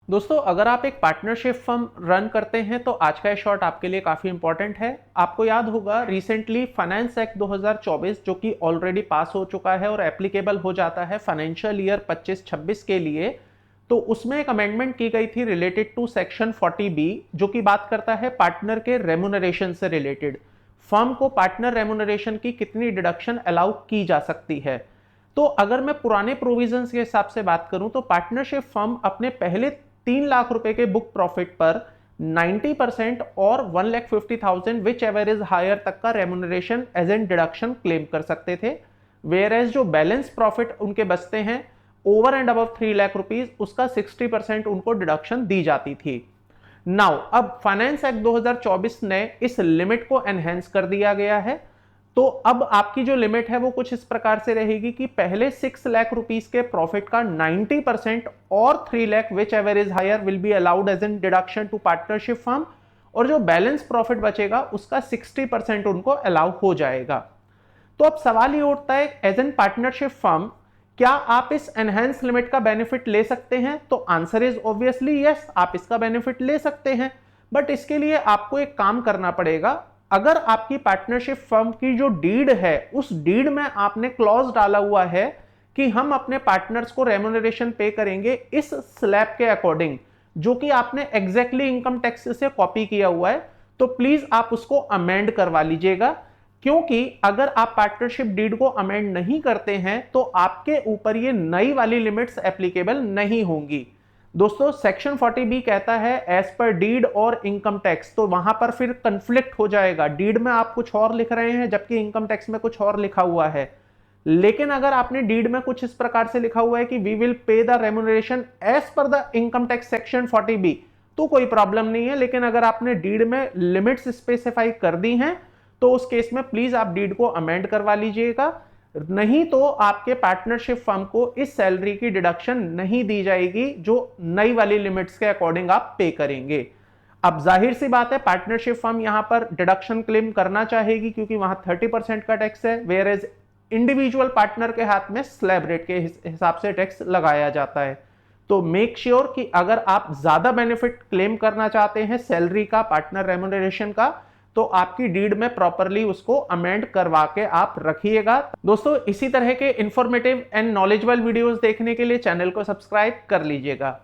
दोस्तों, अगर आप एक पार्टनरशिप फर्म रन करते हैं तो आज का ये शॉर्ट आपके लिए काफ़ी इंपॉर्टेंट है। आपको याद होगा रिसेंटली फाइनेंस एक्ट 2024 जो कि ऑलरेडी पास हो चुका है और एप्लीकेबल हो जाता है फाइनेंशियल ईयर 25-26 के लिए। तो उसमें एक अमेंडमेंट की गई थी रिलेटेड टू सेक्शन 40B, जो कि बात करता है पार्टनर के रेमुनरेशन से रिलेटेड। फर्म को पार्टनर रेमुनरेशन की कितनी डिडक्शन अलाउ की जा सकती है। तो अगर मैं पुराने प्रोविजंस के हिसाब से बात करूं तो पार्टनरशिप फर्म अपने पहले 3 लाख रुपए के बुक प्रॉफिट पर 90% और 1,50,000 विच एवर इज हायर तक का remuneration as an deduction claim कर सकते थे। वेयर एज जो बैलेंस प्रॉफिट उनके बचते हैं over and above 3 lakh rupees, उसका 60% उनको डिडक्शन दी जाती थी। नाउ अब फाइनेंस एक्ट 2024 ने इस लिमिट को एनहेंस कर दिया गया है। तो अब आपकी जो लिमिट है वो कुछ इस प्रकार से रहेगी कि पहले 6 लाख रुपीज के प्रॉफिट का 90% और 3 lakh whichever is higher will be allowed as an deduction to partnership firm, और जो बैलेंस प्रॉफिट बचेगा उसका 60% उनको अलाउ हो जाएगा। तो अब सवाल ये उठता है, एज एन पार्टनरशिप फर्म क्या आप इस एनहेंस लिमिट का बेनिफिट ले सकते हैं? तो आंसर इज ऑब्वियसली यस, आप इसका बेनिफिट ले सकते हैं। बट इसके लिए आपको एक काम करना पड़ेगा। अगर आपकी पार्टनरशिप फर्म की जो डीड है उस डीड में आपने क्लॉज डाला हुआ है कि हम अपने पार्टनर्स को रेम्यूनरेशन पे करेंगे इस स्लैब के अकॉर्डिंग, जो कि आपने एग्जैक्टली इनकम टैक्स से कॉपी किया हुआ है, तो प्लीज आप उसको अमेंड करवा लीजिएगा। क्योंकि अगर आप पार्टनरशिप डीड को अमेंड नहीं करते हैं तो आपके ऊपर ये नई वाली लिमिट्स एप्लीकेबल नहीं होंगी। दोस्तों, सेक्शन 40B कहता है एज पर डीड और इनकम टैक्स, तो वहां पर फिर कंफ्लिक्ट हो जाएगा। डीड में आप कुछ और लिख रहे हैं जबकि इनकम टैक्स में कुछ और लिखा हुआ है। लेकिन अगर आपने डीड में कुछ इस प्रकार से लिखा हुआ है कि we will pay the remuneration as per the income tax section 40B, तो कोई प्रॉब्लम नहीं है। लेकिन अगर आपने डीड में लिमिट्स स्पेसिफाई कर दी हैं तो उस केस में प्लीज आप डीड को अमेंड करवा लीजिएगा, नहीं तो आपके पार्टनरशिप फर्म को इस सैलरी की डिडक्शन नहीं दी जाएगी जो नई वाली लिमिट्स के अकॉर्डिंग आप पे करेंगे। अब जाहिर सी बात है पार्टनरशिप फर्म यहां पर डिडक्शन क्लेम करना चाहेगी क्योंकि वहां 30% का टैक्स है, वेयर एज इंडिविजुअल पार्टनर के हाथ में स्लैब रेट के हिसाब से टैक्स लगाया जाता है। तो मेक श्योर कि अगर आप ज्यादा बेनिफिट क्लेम करना चाहते हैं सैलरी का, पार्टनर रेम्यूनरेशन का, तो आपकी डीड में प्रॉपरली उसको अमेंड करवा के आप रखिएगा। दोस्तों, इसी तरह के इंफॉर्मेटिव एंड नॉलेजेबल वीडियोस देखने के लिए चैनल को सब्सक्राइब कर लीजिएगा।